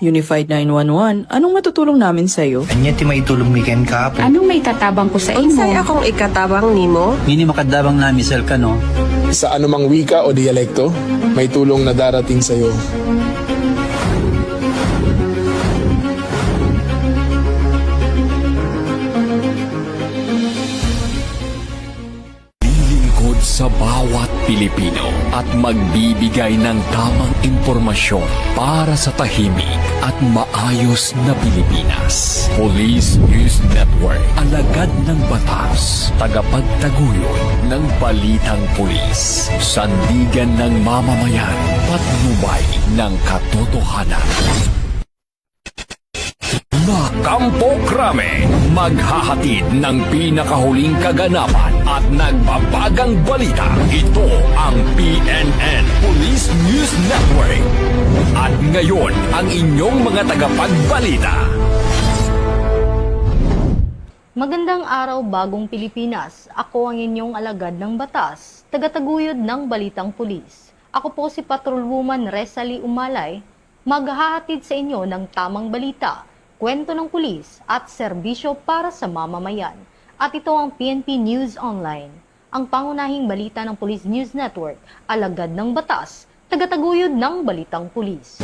Unified 911, anong matutulong namin sa'yo? Anya ti maitulong mi ken kapo. Anong may tatabang ko sa imo? Unsay akong ikatabang nimo? Nini makadabang na misal ka no? Sa anumang wika o dialekto, may tulong na darating sa iyo. Lilingkod sa bawat Pilipino at magbibigay ng tamang impormasyon para sa tahimik at maayos na Pilipinas. Police News Network, alagad ng batas, tagapagtaguyod ng balitang pulis, sandigan ng mamamayan, patnubay ng katotohanan. Kampo Krame, maghahatid ng pinakahuling kaganapan at nagbabagang balita. Ito ang PNN Police News Network. At ngayon, ang inyong mga tagapagbalita. Magandang araw, bagong Pilipinas. Ako ang inyong alagad ng batas, tagataguyod ng balitang pulis. Ako po si Patrolwoman Resalie Umalay, maghahatid sa inyo ng tamang balita, kwento ng pulis at serbisyo para sa mamamayan. At ito ang PNP News Online, ang pangunahing balita ng Police News Network, alagad ng batas, tagataguyod ng balitang pulis.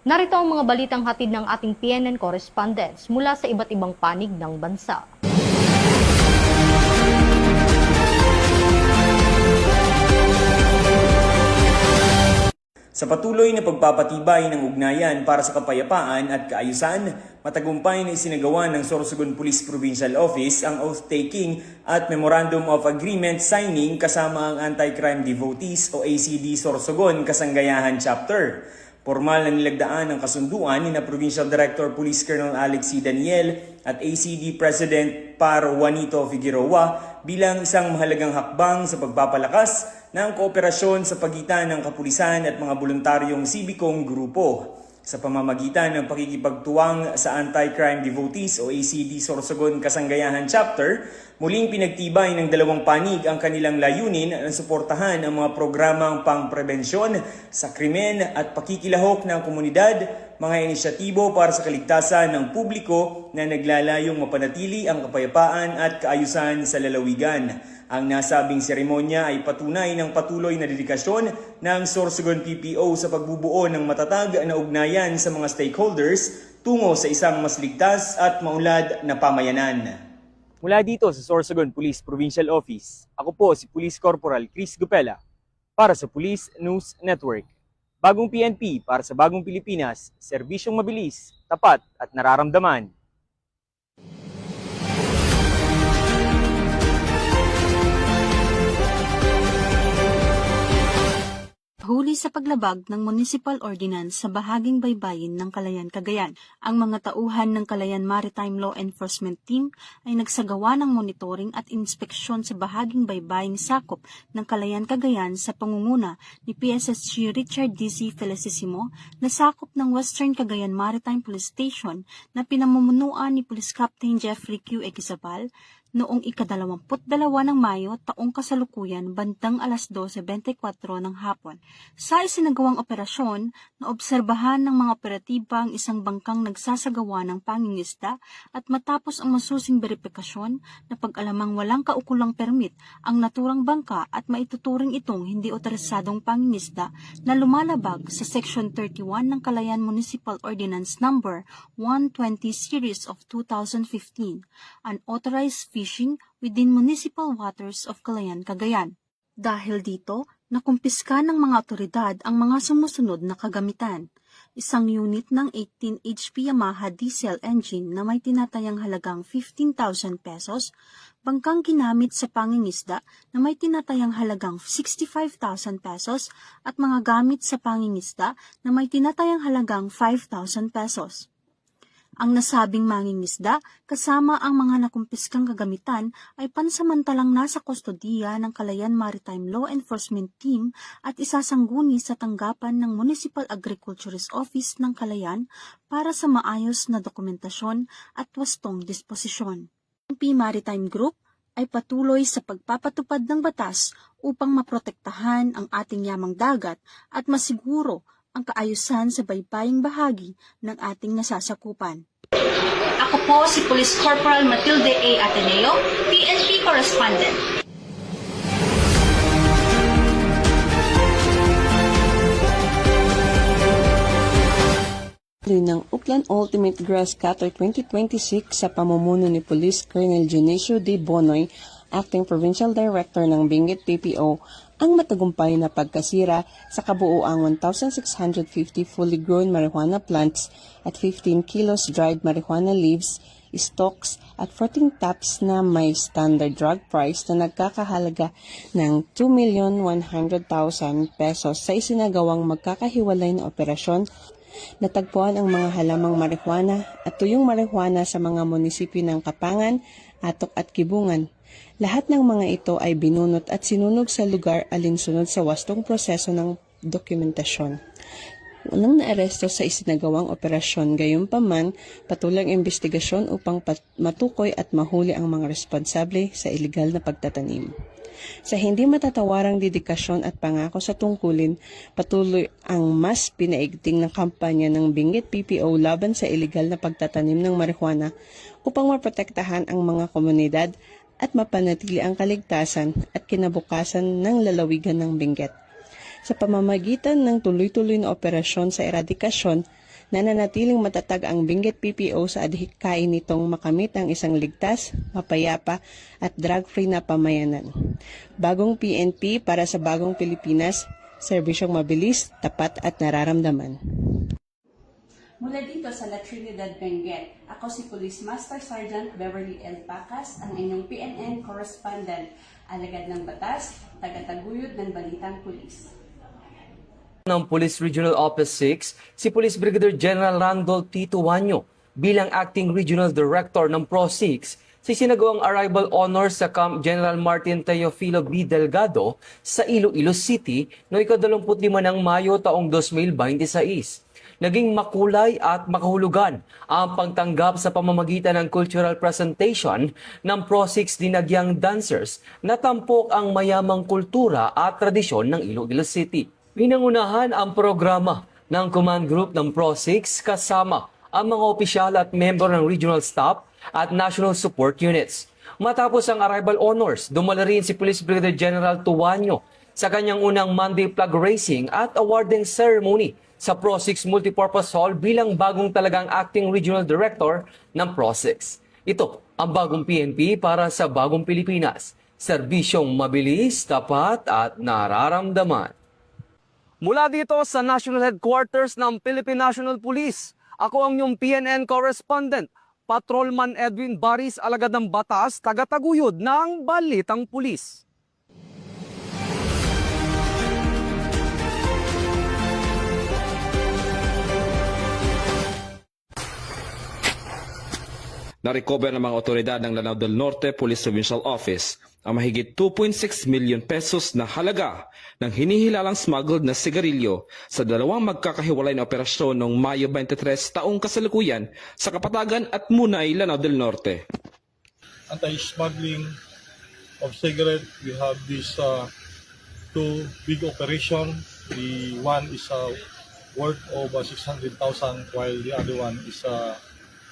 Narito ang mga balitang hatid ng ating PNN correspondents mula sa iba't ibang panig ng bansa. Sa patuloy na pagpapatibay ng ugnayan para sa kapayapaan at kaayusan, matagumpay na isinagawa ng Sorsogon Police Provincial Office ang oath-taking at Memorandum of Agreement signing kasama ang Anti-Crime Devotees o ACD Sorsogon Kasanggayahan Chapter. Formal na nilagdaan ang kasunduan ni na Provincial Director Police Colonel Alex C. Daniel at ACD President Par Juanito Figueroa bilang isang mahalagang hakbang sa pagpapalakas ng kooperasyon sa pagitan ng kapulisan at mga voluntaryong sibikong grupo. Sa pamamagitan ng pakikipagtuwang sa Anti-Crime Devotees o ACD Sorsogon Kasanggayahan Chapter, muling pinagtibay ng dalawang panig ang kanilang layunin na suportahan ang mga programang pangprebensyon sa krimen at pakikilahok ng komunidad, mga inisyatibo para sa kaligtasan ng publiko na naglalayong mapanatili ang kapayapaan at kaayusan sa lalawigan. Ang nasabing seremonya ay patunay ng patuloy na dedikasyon ng Sorsogon PPO sa pagbubuo ng matatag na ugnayan sa mga stakeholders tungo sa isang mas ligtas at maunlad na pamayanan. Mula dito sa Sorsogon Police Provincial Office, ako po si Police Corporal Chris Gupela para sa Police News Network. Bagong PNP para sa bagong Pilipinas, serbisyong mabilis, tapat at nararamdaman. Huli sa paglabag ng Municipal Ordinance sa bahaging baybayin ng Calayan, Cagayan, ang mga tauhan ng Calayan Maritime Law Enforcement Team ay nagsagawa ng monitoring at inspeksyon sa bahaging baybaying sakop ng Calayan, Cagayan sa pangunguna ni PSSG Richard D.C. Felicissimo na sakop ng Western Cagayan Maritime Police Station na pinamumunuan ni Police Captain Jeffrey Q. Equizabal noong ika-22 ng Mayo taong kasalukuyan bandang alas 12:24 ng hapon. Sa isinagawang operasyon, naobserbahan ng mga operatiba ang isang bangkang nagsasagawa ng pangingisda at matapos ang masusing beripikasyon na pag-alamang walang kaukulang permit ang naturang bangka at maituturing itong hindi otorisadong pangingisda na lumalabag sa Section 31 ng Calayan Municipal Ordinance Number 120 Series of 2015, unauthorized fishing within municipal waters of Calayan, Cagayan. Dahil dito, nakumpiska ng mga otoridad ang mga sumusunod na kagamitan. Isang unit ng 18 HP Yamaha diesel engine na may tinatayang halagang 15,000 pesos, bangkang ginamit sa pangingisda na may tinatayang halagang 65,000 pesos at mga gamit sa pangingisda na may tinatayang halagang 5,000 pesos. Ang nasabing mangingisda kasama ang mga nakumpiskang kagamitan ay pansamantalang nasa kustodiya ng Calayan Maritime Law Enforcement Team at isasangguni sa tanggapan ng Municipal Agriculturist Office ng Calayan para sa maayos na dokumentasyon at wastong disposisyon. Ang PNP Maritime Group ay patuloy sa pagpapatupad ng batas upang maprotektahan ang ating yamang dagat at masiguro ang kaayusan sa baybaying bahagi ng ating nasasakupan. Ako po si Police Corporal Matilde A. Ateneo, PNP Correspondent. ng Upland Ultimate Grass Cutter 2026 sa pamumuno ni Police Colonel Dionisio D. Bonoy, Acting Provincial Director ng Benguet PPO, ang matagumpay na pagkasira sa kabuuang 1,650 fully grown marijuana plants at 15 kilos dried marijuana leaves, stalks at 14 taps na may standard drug price na nagkakahalaga ng 2,100,000 pesos sa isinagawang magkakahiwalay na operasyon. Natagpuan ang mga halamang marijuana at tuyong marijuana sa mga munisipyo ng Kapangan, Atok at Kibungan. Lahat ng mga ito ay binunot at sinunog sa lugar alinsunod sa wastong proseso ng dokumentasyon. Unang naaresto sa isinagawang operasyon, gayunpaman patuloy ang investigasyon upang matukoy at mahuli ang mga responsable sa ilegal na pagtatanim. Sa hindi matatawarang dedikasyon at pangako sa tungkulin, patuloy ang mas pinaigting na kampanya ng Benguet PPO laban sa ilegal na pagtatanim ng marijuana upang maprotektahan ang mga komunidad at mapanatili ang kaligtasan at kinabukasan ng lalawigan ng Benguet. Sa pamamagitan ng tuloy-tuloy na operasyon sa eradikasyon, nananatiling matatag ang Benguet PPO sa adhikain nitong makamit ang isang ligtas, mapayapa at drug-free na pamayanan. Bagong PNP para sa bagong Pilipinas, serbisyong mabilis, tapat at nararamdaman. Mula dito sa La Trinidad, Benguet, ako si Police Master Sergeant Beverly L. Pacas, ang inyong PNN correspondent, alagad ng batas, tagataguyod ng Balitang Pulis. Ng Police Regional Office 6, si Police Brigadier General Randolph T. Tuanyo bilang Acting Regional Director ng Pro 6 sa sinagawang arrival honor sa Camp General Martin Teofilo B. Delgado sa Iloilo City noong 25 ng Mayo taong 2026. Naging makulay at makahulugan ang pagtanggap sa pamamagitan ng cultural presentation ng Pro 6 Dinagyang Dancers na tampok ang mayamang kultura at tradisyon ng Iloilo City. Pinangunahan ang programa ng Command Group ng Pro 6 kasama ang mga opisyal at member ng Regional Staff at National Support Units. Matapos ang arrival honors, dumala rin si Police Brigadier General Tuanyo sa kanyang unang Monday flag raising at awarding ceremony sa Pro 6 Multipurpose Hall bilang bagong talagang Acting Regional Director ng Pro 6. Ito ang bagong PNP para sa bagong Pilipinas. Serbisyong mabilis, tapat at nararamdaman. Mula dito sa National Headquarters ng Philippine National Police, ako ang inyong PNN Correspondent, Patrolman Edwin Baris, alagad ng batas, tagataguyod ng Balitang Pulis. Na-recover ng mga otoridad ng Lanao del Norte Police Provincial Office ang mahigit 2.6 million pesos na halaga ng hinihilalang smuggled na sigarilyo sa dalawang magkakahiwalay na operasyon noong Mayo 23 taong kasalukuyan sa Kapatagan at Munay, Lanao del Norte. Anti-smuggling of cigarette, we have this two big operation. The one is worth over 600,000 while the other one is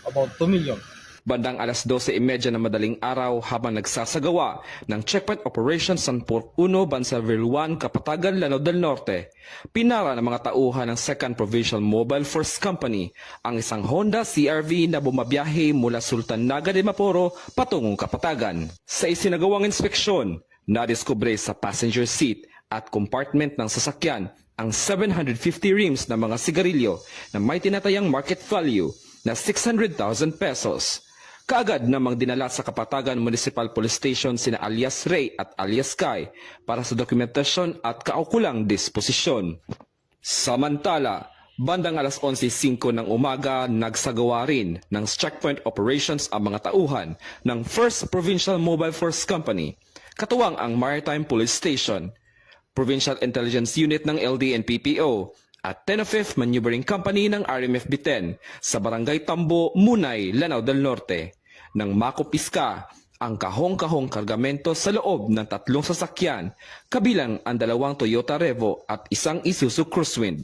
about 2 million. Bandang alas 12:30 na madaling araw habang nagsasagawa ng checkpoint operation Sanport 1, Bansaville 1, Kapatagan, Lanao del Norte, pinara ng mga tauhan ng 2nd Provincial Mobile Force Company ang isang Honda CR-V na bumabiyahe mula Sultan Naga de Maporo patungong Kapatagan. Sa isinagawang inspeksyon, nadiskubre sa passenger seat at compartment ng sasakyan ang 750 rims na mga sigarilyo na may tinatayang market value na 600,000 pesos. Kaagad namang dinala sa Kapatagan Municipal Police Station sina alias Ray at alias Kai para sa dokumentasyon at kaukulang disposisyon. Samantala, bandang alas 11:05 ng umaga, nagsagawa rin ng checkpoint operations ang mga tauhan ng 1st Provincial Mobile Force Company, katuwang ang Maritime Police Station, Provincial Intelligence Unit ng LDNPPO, at 10th Maneuvering Company ng RMF-B10 sa Barangay Tambo, Munay, Lanao del Norte. Nang makupiska ang kahong-kahong kargamento sa loob ng 3 sasakyan, kabilang ang 2 Toyota Revo at 1 Isuzu Cruisewind.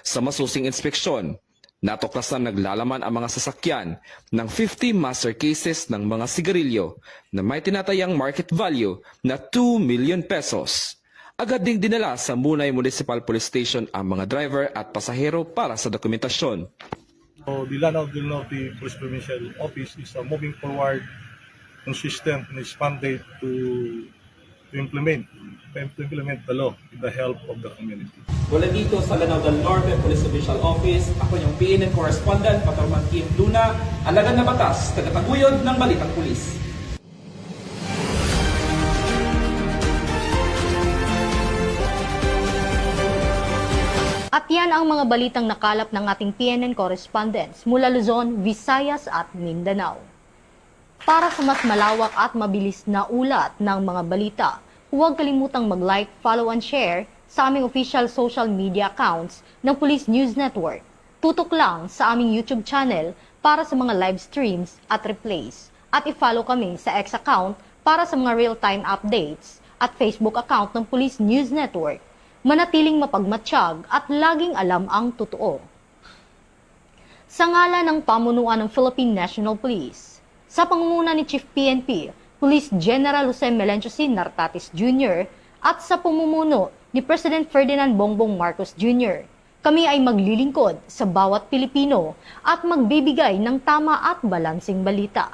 Sa masusing inspeksyon, natuklasan naglalaman ang mga sasakyan ng 50 master cases ng mga sigarilyo na may tinatayang market value na 2 million pesos. Agad ding dinala sa Munay Municipal Police Station ang mga driver at pasahero para sa dokumentasyon. So, the Lanao del Norte Police Provincial Office is moving forward consistent in its mandate to implement the law with the help of the community. Mula dito sa Lanao del Norte Police Provincial Office, ako yung PNN Correspondent, Patrolman Kim Luna, alagad na batas, tagataguyod ng Balitang Pulis. At yan ang mga balitang nakalap ng ating PNN correspondents mula Luzon, Visayas at Mindanao. Para sa mas malawak at mabilis na ulat ng mga balita, huwag kalimutang mag-like, follow and share sa aming official social media accounts ng Police News Network. Tutok lang sa aming YouTube channel para sa mga live streams at replays. At i-follow kami sa X account para sa mga real-time updates at Facebook account ng Police News Network. Manatiling mapagmatsyag at laging alam ang totoo. Sa ngalan ng pamunuan ng Philippine National Police, sa pangunguna ni Chief PNP, Police General Jose Melencio C. Nartatis Jr. at sa pamumuno ni President Ferdinand Bongbong Marcos Jr., kami ay maglilingkod sa bawat Pilipino at magbibigay ng tama at balansing balita.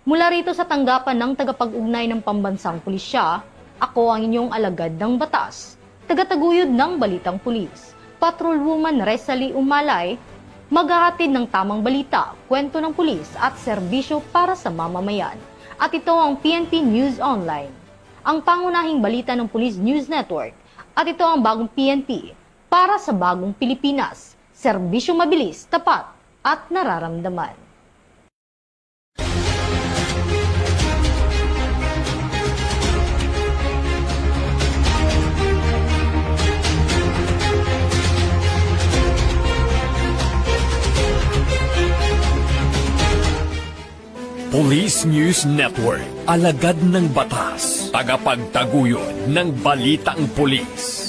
Mula rito sa tanggapan ng tagapag-ugnay ng Pambansang Pulisya, ako ang inyong alagad ng batas, tagataguyod ng Balitang Pulis, Patrolwoman Resalie Umalay, maghahatid ng tamang balita, kwento ng pulis at serbisyo para sa mamamayan. At ito ang PNP News Online, ang pangunahing balita ng Police News Network. At ito ang bagong PNP, para sa bagong Pilipinas, serbisyong mabilis, tapat at nararamdaman. Police News Network, alagad ng batas, tagapagtaguyod ng Balitang Pulis.